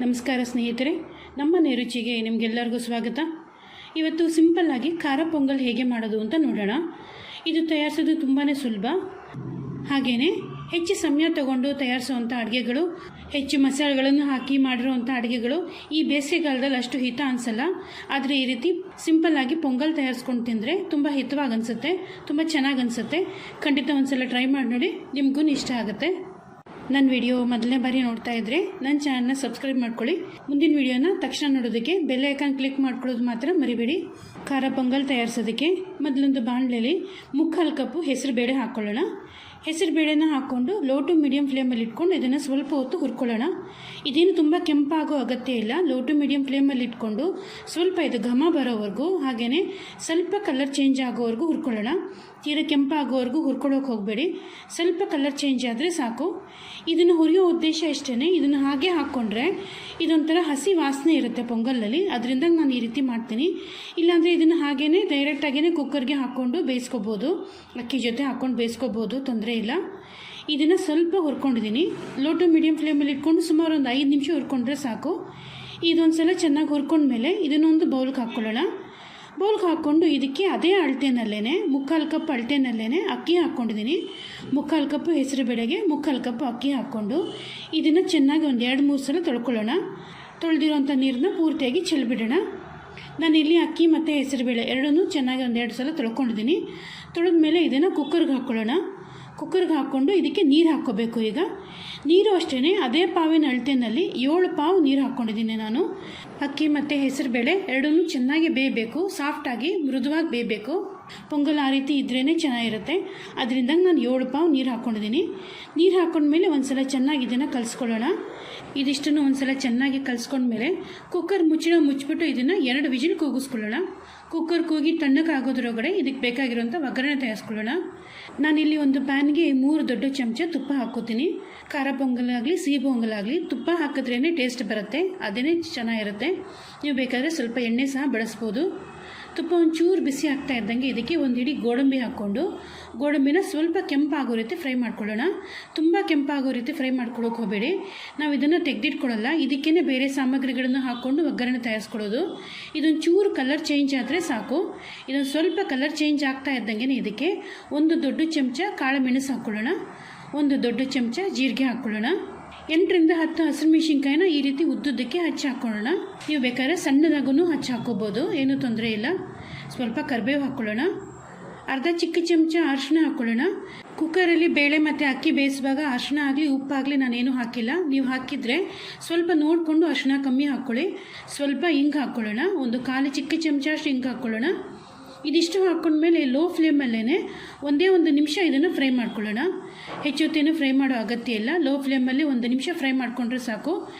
ನಮಸ್ಕಾರ ಸ್ನೇಹಿತರೆ, ನಮ್ಮ ನೇರುಚಿಗೆ ನಿಮಗೆಲ್ಲರಿಗೂ ಸ್ವಾಗತ. ಇವತ್ತು ಸಿಂಪಲ್ಲಾಗಿ ಖಾರ ಪೊಂಗಲ್ ಹೇಗೆ ಮಾಡೋದು ಅಂತ ನೋಡೋಣ. ಇದು ತಯಾರಿಸೋದು ತುಂಬಾ ಸುಲಭ. ಹಾಗೆಯೇ ಹೆಚ್ಚು ಸಮಯ ತಗೊಂಡು ತಯಾರಿಸುವಂಥ ಅಡುಗೆಗಳು, ಹೆಚ್ಚು ಮಸಾಲೆಗಳನ್ನು ಹಾಕಿ ಮಾಡಿರುವಂಥ ಅಡುಗೆಗಳು ಈ ಬೇಸಿಗೆಗಾಲದಲ್ಲಿ ಅಷ್ಟು ಹಿತ ಅನಿಸಲ್ಲ. ಆದರೆ ಈ ರೀತಿ ಸಿಂಪಲ್ಲಾಗಿ ಪೊಂಗಲ್ ತಯಾರಿಸ್ಕೊಂಡು ತಿಂದರೆ ತುಂಬ ಹಿತವಾಗಿ ಅನಿಸುತ್ತೆ, ತುಂಬ ಚೆನ್ನಾಗಿ ಅನಿಸುತ್ತೆ. ಖಂಡಿತ ಒಂದ್ಸಲ ಟ್ರೈ ಮಾಡಿ ನೋಡಿ, ನಿಮಗೂ ಇಷ್ಟ ಆಗುತ್ತೆ. ನನ್ನ ವಿಡಿಯೋ ಮೊದಲನೇ ಬಾರಿ ನೋಡ್ತಾ ಇದ್ದರೆ ನನ್ನ ಚಾನಲ್ನ ಸಬ್ಸ್ಕ್ರೈಬ್ ಮಾಡ್ಕೊಳ್ಳಿ. ಮುಂದಿನ ವಿಡಿಯೋನ ತಕ್ಷಣ ನೋಡೋದಕ್ಕೆ ಬೆಲ್ ಐಕಾನ್ ಕ್ಲಿಕ್ ಮಾಡ್ಕೊಳ್ಳೋದು ಮಾತ್ರ ಮರಿಬೇಡಿ. ಖಾರ ಪೊಂಗಲ್ ತಯಾರಿಸೋದಕ್ಕೆ ಮೊದಲೊಂದು ಬಾಣಲೆಯಲ್ಲಿ 3/4 ಕಪ್ಪು ಹೆಸರು ಬೇಳೆ ಹಾಕ್ಕೊಳ್ಳೋಣ. ಹೆಸರು ಬೇಳೆನ ಹಾಕ್ಕೊಂಡು ಲೋ ಟು ಮೀಡಿಯಮ್ ಫ್ಲೇಮಲ್ಲಿ ಇಟ್ಕೊಂಡು ಇದನ್ನು ಸ್ವಲ್ಪ ಹೊತ್ತು ಹುರ್ಕೊಳ್ಳೋಣ. ಇದೇನು ತುಂಬ ಕೆಂಪಾಗೋ ಅಗತ್ಯ ಇಲ್ಲ. ಲೋ ಟು ಮೀಡಿಯಮ್ ಫ್ಲೇಮಲ್ಲಿ ಇಟ್ಕೊಂಡು ಸ್ವಲ್ಪ ಇದು ಘಮ ಬರೋವರೆಗೂ, ಹಾಗೆಯೇ ಸ್ವಲ್ಪ ಕಲರ್ ಚೇಂಜ್ ಆಗೋವರೆಗೂ ಹುರ್ಕೊಳ್ಳೋಣ. ತೀರ ಕೆಂಪಾಗೋವರೆಗೂ ಹುರ್ಕೊಳ್ಳೋಕೆ ಹೋಗಬೇಡಿ, ಸ್ವಲ್ಪ ಕಲರ್ ಚೇಂಜ್ ಆದರೆ ಸಾಕು. ಇದನ್ನು ಹುರಿಯೋ ಉದ್ದೇಶ ಇಷ್ಟೇ. ಇದನ್ನು ಹಾಗೆ ಹಾಕ್ಕೊಂಡ್ರೆ ಇದೊಂಥರ ಹಸಿ ವಾಸನೆ ಇರುತ್ತೆ ಪೊಂಗಲಲ್ಲಿ, ಅದರಿಂದ ನಾನು ಈ ರೀತಿ ಮಾಡ್ತೀನಿ. ಇಲ್ಲಾಂದರೆ ಇದನ್ನು ಹಾಗೇ ಡೈರೆಕ್ಟಾಗೇ ಕುಕ್ಕರ್ಗೆ ಹಾಕ್ಕೊಂಡು ಬೇಯಿಸ್ಕೋಬೋದು, ಅಕ್ಕಿ ಜೊತೆ ಹಾಕ್ಕೊಂಡು ಬೇಯಿಸ್ಕೋಬೋದು, ತೊಂದರೆ ಇಲ್ಲ. ಇದನ್ನು ಸ್ವಲ್ಪ ಹುರ್ಕೊಂಡಿದ್ದೀನಿ. ಲೋ ಟು ಮೀಡಿಯಮ್ ಫ್ಲೇಮಲ್ಲಿ ಇಟ್ಕೊಂಡು ಸುಮಾರು ಒಂದು 5 ನಿಮಿಷ ಹುರ್ಕೊಂಡ್ರೆ ಸಾಕು. ಇದೊಂದು ಸಲ ಚೆನ್ನಾಗಿ ಹುರ್ಕೊಂಡ್ಮೇಲೆ ಇದನ್ನೊಂದು ಬೌಲ್ಗೆ ಹಾಕ್ಕೊಳ್ಳೋಣ. ಬೌಲ್ಗೆ ಹಾಕ್ಕೊಂಡು ಇದಕ್ಕೆ ಅದೇ ಅಳತೆನಲ್ಲೇ 3/4 ಕಪ್ ಅಳತೆನಲ್ಲೇ ಅಕ್ಕಿ ಹಾಕ್ಕೊಂಡಿದ್ದೀನಿ. 3/4 ಕಪ್ಪು ಹೆಸರು ಬೇಳೆಗೆ 3/4 ಕಪ್ಪು ಅಕ್ಕಿ ಹಾಕ್ಕೊಂಡು ಇದನ್ನು ಚೆನ್ನಾಗಿ ಒಂದು 2-3 ಸಲ ತೊಳ್ಕೊಳ್ಳೋಣ. ತೊಳೆದಿರೋಂಥ ನೀರನ್ನ ಪೂರ್ತಿಯಾಗಿ ಚೆಲ್ಬಿಡೋಣ. ನಾನಿಲ್ಲಿ ಅಕ್ಕಿ ಮತ್ತು ಹೆಸರುಬೇಳೆ ಎರಡನ್ನೂ ಚೆನ್ನಾಗಿ 1-2 ಸಲ ತೊಳ್ಕೊಂಡಿದ್ದೀನಿ. ತೊಳೆದ್ಮೇಲೆ ಇದನ್ನು ಕುಕ್ಕರ್ಗೆ ಹಾಕ್ಕೊಳ್ಳೋಣ. ಕುಕ್ಕರ್ಗೆ ಹಾಕ್ಕೊಂಡು ಇದಕ್ಕೆ ನೀರು ಹಾಕ್ಕೋಬೇಕು. ಈಗ ನೀರು ಅಷ್ಟೇ ಅದೇ ಪಾವಿನ ಅಳತೆನಲ್ಲಿ 7 ಪಾವು ನೀರು ಹಾಕ್ಕೊಂಡಿದ್ದೀನಿ ನಾನು. ಅಕ್ಕಿ ಮತ್ತು ಹೆಸರುಬೇಳೆ ಎರಡನ್ನೂ ಚೆನ್ನಾಗಿ ಬೇಯಬೇಕು, ಸಾಫ್ಟಾಗಿ ಮೃದುವಾಗಿ ಬೇಯಬೇಕು. ಪೊಂಗಲ್ ಆ ರೀತಿ ಇದ್ರೇ ಚೆನ್ನಾಗಿರುತ್ತೆ. ಅದರಿಂದ ನಾನು 7 ಪಾವು ನೀರು ಹಾಕ್ಕೊಂಡಿದ್ದೀನಿ. ನೀರು ಹಾಕ್ಕೊಂಡ್ಮೇಲೆ ಒಂದು ಸಲ ಚೆನ್ನಾಗಿ ಇದನ್ನು ಕಲಿಸ್ಕೊಳ್ಳೋಣ. ಇದಿಷ್ಟನ್ನು ಒಂದು ಸಲ ಚೆನ್ನಾಗಿ ಕಲಿಸ್ಕೊಂಡ್ಮೇಲೆ ಕುಕ್ಕರ್ ಮುಚ್ಚಿಬಿಟ್ಟು ಇದನ್ನು 2 ವಿಜಿಲ್ ಕೂಗಿಸ್ಕೊಳ್ಳೋಣ. ಕುಕ್ಕರ್ ಕೂಗಿ ತಣ್ಣಗಾಗೋದ್ರೊಳಗಡೆ ಇದಕ್ಕೆ ಬೇಕಾಗಿರೋಂಥ ಒಗ್ಗರಣೆ ತಯಾರಿಸ್ಕೊಳ್ಳೋಣ. ನಾನಿಲ್ಲಿ ಒಂದು ಪ್ಯಾನ್ಗೆ 3 ದೊಡ್ಡ ಚಮಚ ತುಪ್ಪ ಹಾಕ್ಕೋತೀನಿ. ಖಾರ ಪೊಂಗಲಾಗಲಿ ಸಿಹಿ ಪೊಂಗಲಾಗಲಿ ತುಪ್ಪ ಹಾಕಿದ್ರೇ ಟೇಸ್ಟ್ ಬರುತ್ತೆ, ಅದೇ ಚೆನ್ನಾಗಿರುತ್ತೆ. ನೀವು ಬೇಕಾದರೆ ಸ್ವಲ್ಪ ಎಣ್ಣೆ ಸಹ ಬಳಸ್ಬೋದು. ತುಪ್ಪ ಒಂಚೂರು ಬಿಸಿ ಆಗ್ತಾ ಇದ್ದಂಗೆ ಇದಕ್ಕೆ ಒಂದು ಹಿಡಿ ಗೋಡಂಬಿ ಹಾಕ್ಕೊಂಡು ಗೋಡಂಬಿನ ಸ್ವಲ್ಪ ಕೆಂಪಾಗೋ ರೀತಿ ಫ್ರೈ ಮಾಡ್ಕೊಳ್ಳೋಣ. ತುಂಬ ಕೆಂಪಾಗೋ ರೀತಿ ಫ್ರೈ ಮಾಡ್ಕೊಳ್ಳೋಕೆ ಹೋಗಬೇಡಿ. ನಾವು ಇದನ್ನು ತೆಗೆದಿಟ್ಕೊಳ್ಳಲ್ಲ, ಇದಕ್ಕೇ ಬೇರೆ ಸಾಮಗ್ರಿಗಳನ್ನು ಹಾಕ್ಕೊಂಡು ಒಗ್ಗರಣೆ ತಯಾರಿಸ್ಕೊಳ್ಳೋದು. ಇದೊಂದು ಚೂರು ಕಲರ್ ಚೇಂಜ್ ಆದರೆ ಸಾಕು. ಇದೊಂದು ಸ್ವಲ್ಪ ಕಲರ್ ಚೇಂಜ್ ಆಗ್ತಾ ಇದ್ದಂಗೆ ಇದಕ್ಕೆ 1 ದೊಡ್ಡ ಚಮಚ ಕಾಳು ಮೆಣಸು ಹಾಕ್ಕೊಳ್ಳೋಣ. 1 ದೊಡ್ಡ ಚಮಚ ಜೀರಿಗೆ ಹಾಕ್ಕೊಳ್ಳೋಣ. 8ರಿಂದ 10 ಹಸಿರು ಮೆಣಸಿನ್ಕಾಯಿನ ಈ ರೀತಿ ಉದ್ದುದ್ದಕ್ಕೆ ಹಚ್ಚಿ ಹಾಕ್ಕೊಳ್ಳೋಣ. ನೀವು ಬೇಕಾದ್ರೆ ಸಣ್ಣದಾಗೂ ಹಚ್ಚಿ ಹಾಕ್ಕೋಬೋದು, ಏನೂ ತೊಂದರೆ ಇಲ್ಲ. ಸ್ವಲ್ಪ ಕರಿಬೇವು ಹಾಕ್ಕೊಳ್ಳೋಣ. ಅರ್ಧ ಚಿಕ್ಕ ಚಮಚ ಅರಿಶಿನ ಹಾಕ್ಕೊಳ್ಳೋಣ. ಕುಕ್ಕರಲ್ಲಿ ಬೇಳೆ ಮತ್ತು ಅಕ್ಕಿ ಬೇಯಿಸುವಾಗ ಅರಿಶಿನ ಆಗಲಿ ಉಪ್ಪಾಗಲಿ ನಾನೇನು ಹಾಕಿಲ್ಲ. ನೀವು ಹಾಕಿದರೆ ಸ್ವಲ್ಪ ನೋಡಿಕೊಂಡು ಅರಿಶಿನ ಕಮ್ಮಿ ಹಾಕ್ಕೊಳ್ಳಿ. ಸ್ವಲ್ಪ ಹಿಂಗೆ ಹಾಕ್ಕೊಳ್ಳೋಣ. 1/4 ಚಿಕ್ಕ ಚಮಚ ಅಷ್ಟು ಹಿಂಗೆ ಹಾಕ್ಕೊಳ್ಳೋಣ. ಇದಿಷ್ಟು ಹಾಕ್ಕೊಂಡ್ಮೇಲೆ ಲೋ ಫ್ಲೇಮಲ್ಲೇ ಒಂದೇ 1 ನಿಮಿಷ ಇದನ್ನು ಫ್ರೈ ಮಾಡ್ಕೊಳ್ಳೋಣ. ಹೆಚ್ಚೊತ್ತೇನು ಫ್ರೈ ಮಾಡೋ ಅಗತ್ಯ ಇಲ್ಲ. ಲೋ ಫ್ಲೇಮಲ್ಲಿ 1 ನಿಮಿಷ ಫ್ರೈ ಮಾಡಿಕೊಂಡ್ರೆ ಸಾಕು.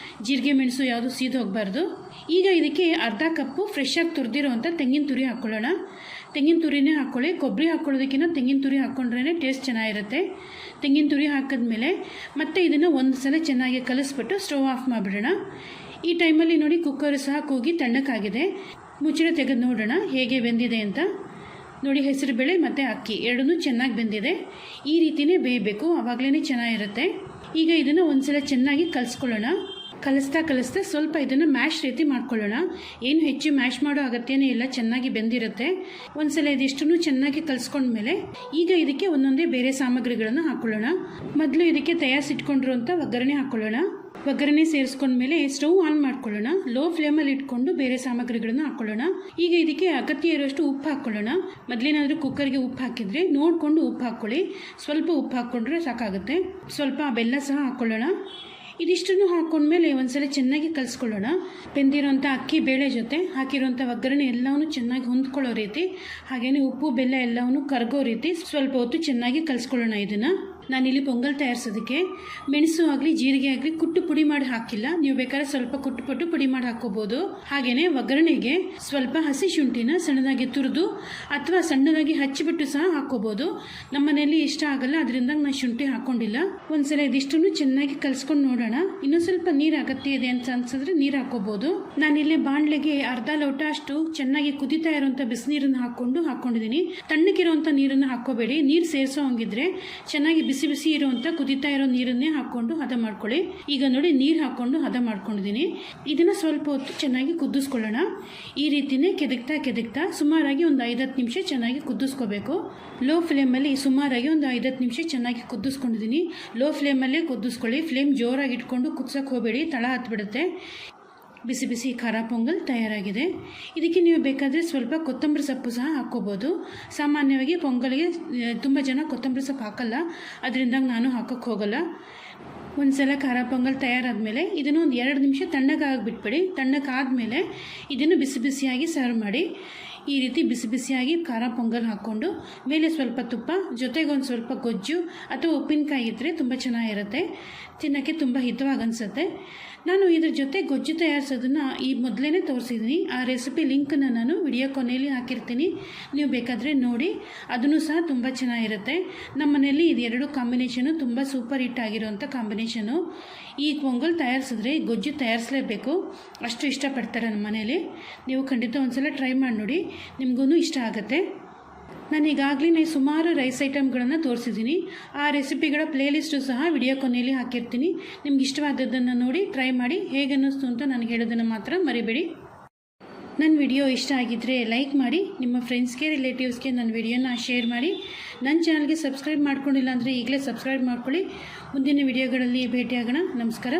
ಜೀರಿಗೆ ಮೆಣಸು ಯಾವುದು ಸೀದು ಹೋಗಬಾರ್ದು. ಈಗ ಇದಕ್ಕೆ ಅರ್ಧ ಕಪ್ಪು ಫ್ರೆಶ್ ಆಗಿ ತುರಿದಿರೋವಂಥ ತೆಂಗಿನ ತುರಿ ಹಾಕ್ಕೊಳ್ಳೋಣ. ತೆಂಗಿನ ತುರಿನೇ ಹಾಕ್ಕೊಳ್ಳಿ. ಕೊಬ್ಬರಿ ಹಾಕ್ಕೊಳ್ಳೋದಕ್ಕಿಂತ ತೆಂಗಿನ ತುರಿ ಹಾಕ್ಕೊಂಡ್ರೇ ಟೇಸ್ಟ್ ಚೆನ್ನಾಗಿರುತ್ತೆ. ತೆಂಗಿನ ತುರಿ ಹಾಕಿದ್ಮೇಲೆ ಮತ್ತೆ ಇದನ್ನು ಒಂದು ಸಲ ಚೆನ್ನಾಗಿ ಕಲಿಸ್ಬಿಟ್ಟು ಸ್ಟವ್ ಆಫ್ ಮಾಡಿಬಿಡೋಣ. ಈ ಟೈಮಲ್ಲಿ ನೋಡಿ ಕುಕ್ಕರ್ ಸಹ ಕೂಗಿ ತಣ್ಣಕ್ಕಾಗಿದೆ. ಮುಚ್ಚಳ ತೆಗೆದು ನೋಡೋಣ ಹೇಗೆ ಬೆಂದಿದೆ ಅಂತ. ನೋಡಿ, ಹೆಸರು ಬೇಳೆ ಮತ್ತು ಅಕ್ಕಿ ಎರಡನ್ನೂ ಚೆನ್ನಾಗಿ ಬೆಂದಿದೆ. ಈ ರೀತಿಯೇ ಬೇಯಬೇಕು, ಆವಾಗಲೇ ಚೆನ್ನಾಗಿರುತ್ತೆ. ಈಗ ಇದನ್ನು ಒಂದು ಸಲ ಚೆನ್ನಾಗಿ ಕಲಿಸ್ಕೊಳ್ಳೋಣ. ಕಲಿಸ್ತಾ ಸ್ವಲ್ಪ ಇದನ್ನು ಮ್ಯಾಶ್ ರೀತಿ ಮಾಡ್ಕೊಳ್ಳೋಣ. ಏನು ಹೆಚ್ಚು ಮ್ಯಾಶ್ ಮಾಡೋ ಅಗತ್ಯನೇ ಇಲ್ಲ, ಚೆನ್ನಾಗಿ ಬೆಂದಿರುತ್ತೆ. ಒಂದು ಸಲ ಇದಿಷ್ಟನ್ನು ಚೆನ್ನಾಗಿ ಕಲಿಸ್ಕೊಂಡ್ಮೇಲೆ ಈಗ ಇದಕ್ಕೆ ಒಂದೊಂದೇ ಬೇರೆ ಸಾಮಗ್ರಿಗಳನ್ನು ಹಾಕ್ಕೊಳ್ಳೋಣ. ಮೊದಲು ಇದಕ್ಕೆ ತಯಾರಿಸಿಟ್ಕೊಂಡಿರುವಂಥ ಒಗ್ಗರಣೆ ಹಾಕ್ಕೊಳ್ಳೋಣ. ಒಗ್ಗರಣೆ ಸೇರಿಸ್ಕೊಂಡ್ಮೇಲೆ ಸ್ಟವ್ ಆನ್ ಮಾಡ್ಕೊಳ್ಳೋಣ. ಲೋ ಫ್ಲೇಮಲ್ಲಿ ಇಟ್ಕೊಂಡು ಬೇರೆ ಸಾಮಗ್ರಿಗಳನ್ನು ಹಾಕ್ಕೊಳ್ಳೋಣ. ಈಗ ಇದಕ್ಕೆ ಅಗತ್ಯ ಇರೋಷ್ಟು ಉಪ್ಪು ಹಾಕ್ಕೊಳ್ಳೋಣ. ಮೊದಲೇನಾದರೂ ಕುಕ್ಕರ್ಗೆ ಉಪ್ಪು ಹಾಕಿದರೆ ನೋಡಿಕೊಂಡು ಉಪ್ಪು ಹಾಕ್ಕೊಳ್ಳಿ. ಸ್ವಲ್ಪ ಉಪ್ಪು ಹಾಕ್ಕೊಂಡ್ರೆ ಸಾಕಾಗುತ್ತೆ. ಸ್ವಲ್ಪ ಬೆಲ್ಲ ಸಹ ಹಾಕ್ಕೊಳ್ಳೋಣ. ಇದಿಷ್ಟನ್ನು ಹಾಕ್ಕೊಂಡ್ಮೇಲೆ ಒಂದ್ಸಲ ಚೆನ್ನಾಗಿ ಕಲಿಸ್ಕೊಳ್ಳೋಣ. ಬೆಂದಿರೋಂಥ ಅಕ್ಕಿ ಬೇಳೆ ಜೊತೆ ಹಾಕಿರೋಂಥ ಒಗ್ಗರಣೆ ಎಲ್ಲವನ್ನೂ ಚೆನ್ನಾಗಿ ಹೊಂದ್ಕೊಳ್ಳೋ ರೀತಿ, ಹಾಗೆಯೇ ಉಪ್ಪು ಬೆಲ್ಲ ಎಲ್ಲವನ್ನೂ ಕರಗೋ ರೀತಿ ಸ್ವಲ್ಪ ಹೊತ್ತು ಚೆನ್ನಾಗಿ ಕಲಿಸ್ಕೊಳ್ಳೋಣ. ಇದನ್ನು ನಾನಿಲ್ಲಿ ಪೊಂಗಲ್ ತಯಾರಿಸೋದಕ್ಕೆ ಮೆಣಸು ಆಗಲಿ ಜೀರಿಗೆ ಆಗಲಿ ಕುಟ್ಟು ಪುಡಿ ಮಾಡಿ ಹಾಕಿಲ್ಲ. ನೀವು ಬೇಕಾದ್ರೆ ಸ್ವಲ್ಪ ಕುಟ್ಟು ಪುಡಿ ಮಾಡಿ ಹಾಕ್ಕೋಬೋದು. ಹಾಗೆಯೇ ಒಗ್ಗರಣೆಗೆ ಸ್ವಲ್ಪ ಹಸಿ ಶುಂಠಿನ ಸಣ್ಣದಾಗಿ ತುರಿದು ಅಥವಾ ಸಣ್ಣದಾಗಿ ಹಚ್ಚಿಬಿಟ್ಟು ಸಹ ಹಾಕ್ಕೋಬೋದು. ನಮ್ಮ ಮನೆಯಲ್ಲಿ ಇಷ್ಟ ಆಗಲ್ಲ, ಅದರಿಂದ ನಾನು ಶುಂಠಿ ಹಾಕ್ಕೊಂಡಿಲ್ಲ. ಒಂದ್ಸಲ ಇದಿಷ್ಟನ್ನು ಚೆನ್ನಾಗಿ ಕಲಿಸ್ಕೊಂಡು ನೋಡೋಣ. ಇನ್ನೂ ಸ್ವಲ್ಪ ನೀರು ಅಗತ್ಯ ಇದೆ ಅಂತ ಅನ್ಸಿದ್ರೆ ನೀರು ಹಾಕ್ಕೋಬೋದು. ನಾನಿಲ್ಲಿ ಬಾಣಲೆಗೆ ಅರ್ಧ ಲೋಟ ಅಷ್ಟು ಚೆನ್ನಾಗಿ ಕುದಿತಾ ಇರುವಂಥ ಬಿಸಿನೀರನ್ನು ಹಾಕ್ಕೊಂಡಿದ್ದೀನಿ. ತಣ್ಣಗಿರುವಂಥ ನೀರನ್ನು ಹಾಕ್ಕೋಬೇಡಿ. ನೀರು ಸೇರಿಸೋ ಹಂಗಿದ್ರೆ ಚೆನ್ನಾಗಿ ಬಿಸಿ ಬಿಸಿ ಬಿಸಿ ಇರುವಂಥ ಕುದೀತಾ ಇರೋ ನೀರನ್ನೇ ಹಾಕ್ಕೊಂಡು ಹದ ಮಾಡ್ಕೊಳ್ಳಿ. ಈಗ ನೋಡಿ ನೀರು ಹಾಕ್ಕೊಂಡು ಹದ ಮಾಡ್ಕೊಂಡಿದ್ದೀನಿ. ಇದನ್ನು ಸ್ವಲ್ಪ ಹೊತ್ತು ಚೆನ್ನಾಗಿ ಕುದಿಸ್ಕೊಳ್ಳೋಣ. ಈ ರೀತಿಯೇ ಕೆದಕ್ತಾ ಸುಮಾರಾಗಿ ಒಂದು 5-10 ನಿಮಿಷ ಚೆನ್ನಾಗಿ ಕುದಿಸ್ಕೋಬೇಕು. ಲೋ ಫ್ಲೇಮಲ್ಲಿ ಸುಮಾರಾಗಿ ಒಂದು 5-10 ನಿಮಿಷ ಚೆನ್ನಾಗಿ ಕುದಿಸ್ಕೊಂಡಿದ್ದೀನಿ. ಲೋ ಫ್ಲೇಮಲ್ಲೇ ಕುದಿಸ್ಕೊಳ್ಳಿ. ಫ್ಲೇಮ್ ಜೋರಾಗಿ ಇಟ್ಕೊಂಡು ಕುದಿಸೋಕೆ ಹೋಗಬೇಡಿ, ತಳ ಹತ್ಬಿಡುತ್ತೆ. ಬಿಸಿ ಬಿಸಿ ಖಾರ ಪೊಂಗಲ್ ತಯಾರಾಗಿದೆ. ಇದಕ್ಕೆ ನೀವು ಬೇಕಾದರೆ ಸ್ವಲ್ಪ ಕೊತ್ತಂಬರಿ ಸೊಪ್ಪು ಸಹ ಹಾಕ್ಕೋಬೋದು. ಸಾಮಾನ್ಯವಾಗಿ ಪೊಂಗಲ್ಗೆ ತುಂಬ ಜನ ಕೊತ್ತಂಬರಿ ಸೊಪ್ಪು ಹಾಕಲ್ಲ, ಅದರಿಂದ ನಾನು ಹಾಕೋಕ್ಕೆ ಹೋಗಲ್ಲ. ಒಂದು ಸಲ ಖಾರ ಪೊಂಗಲ್ ತಯಾರಾದಮೇಲೆ ಇದನ್ನು ಒಂದು 2 ನಿಮಿಷ ತಣ್ಣಗಾಗಿಬಿಟ್ಬಿಡಿ. ತಣ್ಣಗಾದಮೇಲೆ ಇದನ್ನು ಬಿಸಿ ಬಿಸಿಯಾಗಿ ಸರ್ವ್ ಮಾಡಿ. ಈ ರೀತಿ ಬಿಸಿ ಬಿಸಿಯಾಗಿ ಖಾರ ಪೊಂಗಲ್ ಹಾಕ್ಕೊಂಡು ಮೇಲೆ ಸ್ವಲ್ಪ ತುಪ್ಪ, ಜೊತೆಗೆ ಒಂದು ಸ್ವಲ್ಪ ಗೊಜ್ಜು ಅಥವಾ ಉಪ್ಪಿನಕಾಯಿ ಇದ್ದರೆ ತುಂಬ ಚೆನ್ನಾಗಿರುತ್ತೆ. ತಿನ್ನೋಕ್ಕೆ ತುಂಬ ಹಿತವಾಗಿ ಅನಿಸುತ್ತೆ. ನಾನು ಇದ್ರ ಜೊತೆ ಗೊಜ್ಜು ತಯಾರಿಸೋದನ್ನು ಈ ಮೊದಲೇ ತೋರಿಸಿದ್ದೀನಿ. ಆ ರೆಸಿಪಿ ಲಿಂಕನ್ನು ನಾನು ವಿಡಿಯೋ ಕೊನೆಯಲ್ಲಿ ಹಾಕಿರ್ತೀನಿ, ನೀವು ಬೇಕಾದರೆ ನೋಡಿ. ಅದನ್ನು ಸಹ ತುಂಬ ಚೆನ್ನಾಗಿರುತ್ತೆ. ನಮ್ಮ ಮನೆಯಲ್ಲಿ ಇದೆರಡು ಕಾಂಬಿನೇಷನು ತುಂಬ ಸೂಪರ್ ಹಿಟ್ ಆಗಿರೋಂಥ ಕಾಂಬಿನೇಷನು. ಈ ಪೊಂಗಲ್ ತಯಾರಿಸಿದ್ರೆ ಗೊಜ್ಜು ತಯಾರಿಸಲೇಬೇಕು, ಅಷ್ಟು ಇಷ್ಟಪಡ್ತಾರೆ ನಮ್ಮ ಮನೇಲಿ. ನೀವು ಖಂಡಿತ ಒಂದ್ಸಲ ಟ್ರೈ ಮಾಡಿ ನೋಡಿ, ನಿಮಗೂ ಇಷ್ಟ ಆಗುತ್ತೆ. ನಾನು ಈಗಾಗಲೇ ಸುಮಾರು ರೈಸ್ ಐಟಮ್ಗಳನ್ನು ತೋರಿಸಿದ್ದೀನಿ. ಆ ರೆಸಿಪಿಗಳ ಪ್ಲೇಲಿಸ್ಟು ಸಹ ವಿಡಿಯೋ ಕೊನೆಯಲ್ಲಿ ಹಾಕಿರ್ತೀನಿ. ನಿಮ್ಗೆ ಇಷ್ಟವಾದದ್ದನ್ನು ನೋಡಿ ಟ್ರೈ ಮಾಡಿ. ಹೇಗೆ ಅನ್ನಿಸ್ತು ಅಂತ ನನಗೆ ಹೇಳೋದನ್ನು ಮಾತ್ರ ಮರಿಬೇಡಿ. ನನ್ನ ವಿಡಿಯೋ ಇಷ್ಟ ಆಗಿದ್ದರೆ ಲೈಕ್ ಮಾಡಿ, ನಿಮ್ಮ ಫ್ರೆಂಡ್ಸ್ಗೆ ರಿಲೇಟಿವ್ಸ್ಗೆ ನನ್ನ ವಿಡಿಯೋನ ಶೇರ್ ಮಾಡಿ. ನನ್ನ ಚಾನಲ್ಗೆ ಸಬ್ಸ್ಕ್ರೈಬ್ ಮಾಡ್ಕೊಂಡಿಲ್ಲ ಅಂದರೆ ಈಗಲೇ ಸಬ್ಸ್ಕ್ರೈಬ್ ಮಾಡ್ಕೊಳ್ಳಿ. ಮುಂದಿನ ವಿಡಿಯೋಗಳಲ್ಲಿ ಭೇಟಿಯಾಗೋಣ. ನಮಸ್ಕಾರ.